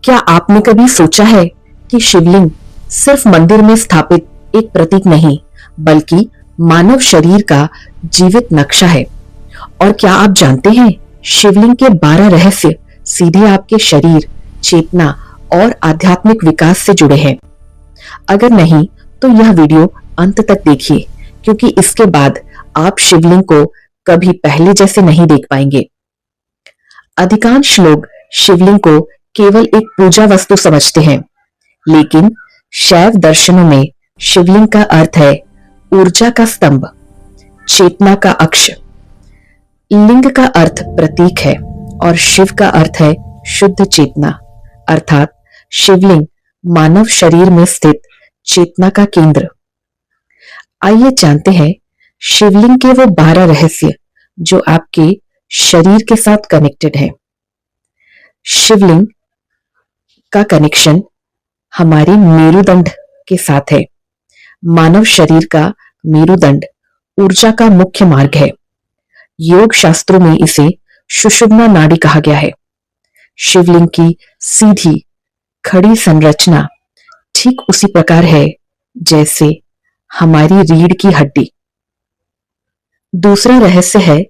क्या आपने कभी सोचा है कि शिवलिंग सिर्फ मंदिर में स्थापित एक प्रतीक नहीं, बल्कि मानव शरीर का जीवित नक्शा है? और क्या आप जानते हैं, शिवलिंग के 12 रहस्य सीधे आपके शरीर, चेतना और आध्यात्मिक विकास से जुड़े हैं। अगर नहीं, तो यह वीडियो अंत तक देखिए, क्योंकि इसके बाद आप शिवलिंग को कभी पहले जैसे नहीं देख पाएंगे। अधिकांश लोग शिवलिंग को केवल एक पूजा वस्तु समझते हैं, लेकिन शैव दर्शनों में शिवलिंग का अर्थ है ऊर्जा का स्तंभ, चेतना का अक्ष। लिंग का अर्थ प्रतीक है और शिव का अर्थ है शुद्ध चेतना, अर्थात शिवलिंग मानव शरीर में स्थित चेतना का केंद्र। आइए जानते हैं शिवलिंग के वो 12 रहस्य जो आपके शरीर के साथ कनेक्टेड है। शिवलिंग का कनेक्शन हमारे मेरुदंड के साथ है। मानव शरीर का मेरुदंड ऊर्जा का मुख्य मार्ग है। योग शास्त्रों में इसे सुषुम्ना नाड़ी कहा गया है। शिवलिंग की सीधी खड़ी संरचना ठीक उसी प्रकार है जैसे हमारी रीढ़ की हड्डी। दूसरा रहस्य है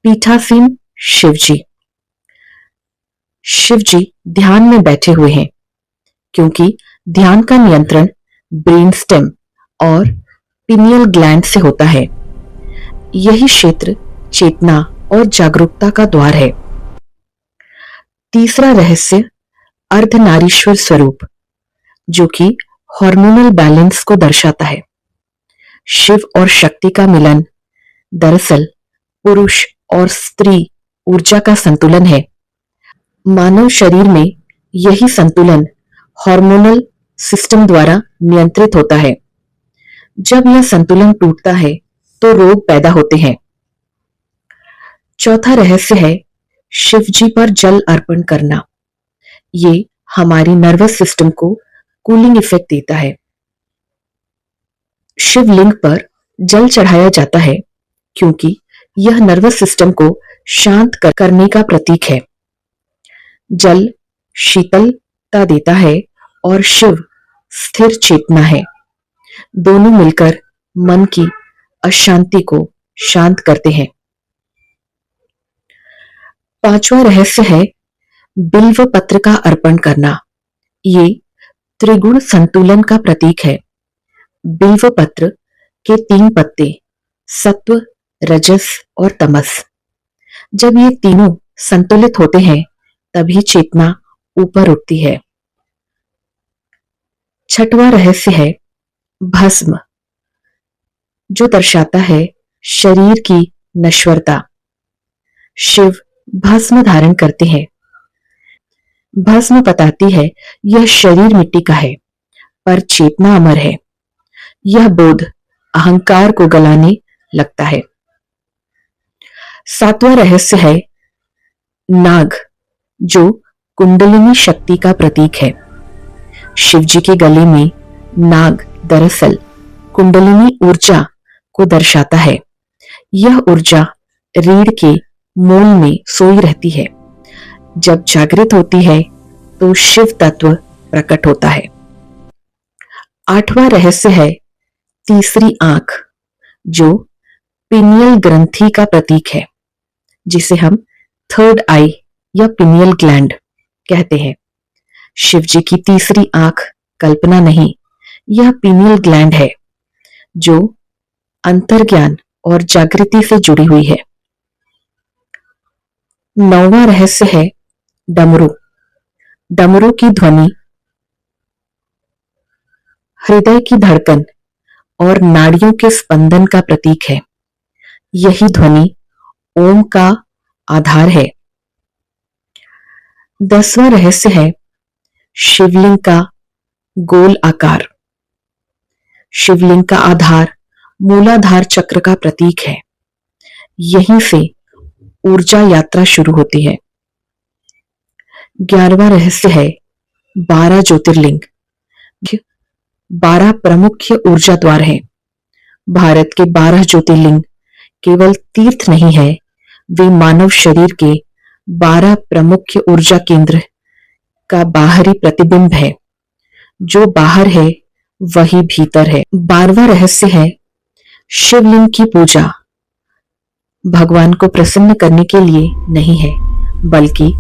पीठासीन शिवजी। शिवजी ध्यान में बैठे हुए हैं, क्योंकि ध्यान का नियंत्रण ब्रेन स्टेम और पिनियल ग्लैंड से होता है। यही क्षेत्र चेतना और जागरूकता का द्वार है। तीसरा रहस्य अर्धनारीश्वर स्वरूप, जो कि हार्मोनल बैलेंस को दर्शाता है। शिव और शक्ति का मिलन दरअसल पुरुष और स्त्री ऊर्जा का संतुलन है। मानव शरीर में यही संतुलन हार्मोनल सिस्टम द्वारा नियंत्रित होता है। जब यह संतुलन टूटता है तो रोग पैदा होते हैं। चौथा रहस्य है शिवजी पर जल अर्पण करना। ये हमारी नर्वस सिस्टम को कूलिंग इफेक्ट देता है। शिवलिंग पर जल चढ़ाया जाता है क्योंकि यह नर्वस सिस्टम को शांत करने का प्रतीक है। जल शीतलता देता है और शिव स्थिर चेतना है। दोनों मिलकर मन की अशांति को शांत करते हैं। पांचवा रहस्य है बिल्व पत्र का अर्पण करना। ये त्रिगुण संतुलन का प्रतीक है। बिल्व पत्र के 3 पत्ते, सत्व, रजस और तमस, जब ये तीनों संतुलित होते हैं तभी चेतना ऊपर उठती है। छठवां रहस्य है भस्म, जो दर्शाता है शरीर की नश्वरता। शिव भस्म धारण करते हैं। भस्म बताती है यह शरीर मिट्टी का है, पर चेतना अमर है। यह बोध अहंकार को गलाने लगता है। सातवां रहस्य है नाग, जो कुंडलिनी शक्ति का प्रतीक है। शिवजी के गले में नाग दरअसल कुंडलिनी ऊर्जा को दर्शाता है। यह ऊर्जा रीढ़ के मूल में सोई रहती है। जब जागृत होती है तो शिव तत्व प्रकट होता है। आठवां रहस्य है तीसरी आंख, जो पिनियल ग्रंथि का प्रतीक है, जिसे हम थर्ड आई या पिनियल ग्लैंड कहते हैं। शिवजी की तीसरी आंख कल्पना नहीं, यह पिनियल ग्लैंड है, जो अंतर्ज्ञान और जागृति से जुड़ी हुई है। नौवां रहस्य है डमरू। डमरू की ध्वनि हृदय की धड़कन और नाड़ियों के स्पंदन का प्रतीक है। यही ध्वनि ओम का आधार है। 10वां रहस्य है शिवलिंग का गोल आकार। शिवलिंग का आधार मूलाधार चक्र का प्रतीक है। यहीं से ऊर्जा यात्रा शुरू होती है। 11वां रहस्य है 12 ज्योतिर्लिंग। 12 प्रमुख ऊर्जा द्वार हैं। भारत के 12 ज्योतिर्लिंग केवल तीर्थ नहीं है, वे मानव शरीर के 12 प्रमुख ऊर्जा केंद्र का बाहरी प्रतिबिंब है। जो बाहर है वही भीतर है। 12वां रहस्य है शिवलिंग की पूजा भगवान को प्रसन्न करने के लिए नहीं है, बल्कि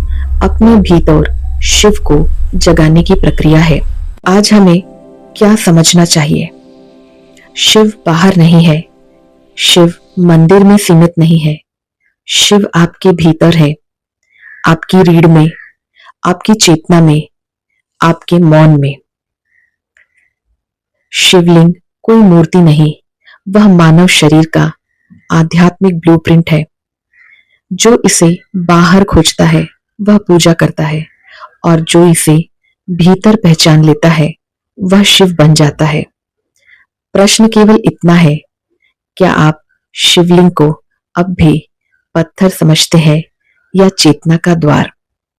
अपने भीतर शिव को जगाने की प्रक्रिया है। आज हमें क्या समझना चाहिए? शिव बाहर नहीं है, शिव मंदिर में सीमित नहीं है, शिव आपके भीतर है, आपकी रीढ़ में, आपकी चेतना में, आपके मौन में। शिवलिंग कोई मूर्ति नहीं, वह मानव शरीर का आध्यात्मिक ब्लूप्रिंट है। जो इसे बाहर खोजता है वह पूजा करता है, और जो इसे भीतर पहचान लेता है वह शिव बन जाता है। प्रश्न केवल इतना है, क्या आप शिवलिंग को अब भी पत्थर समझते हैं या चेतना का द्वार?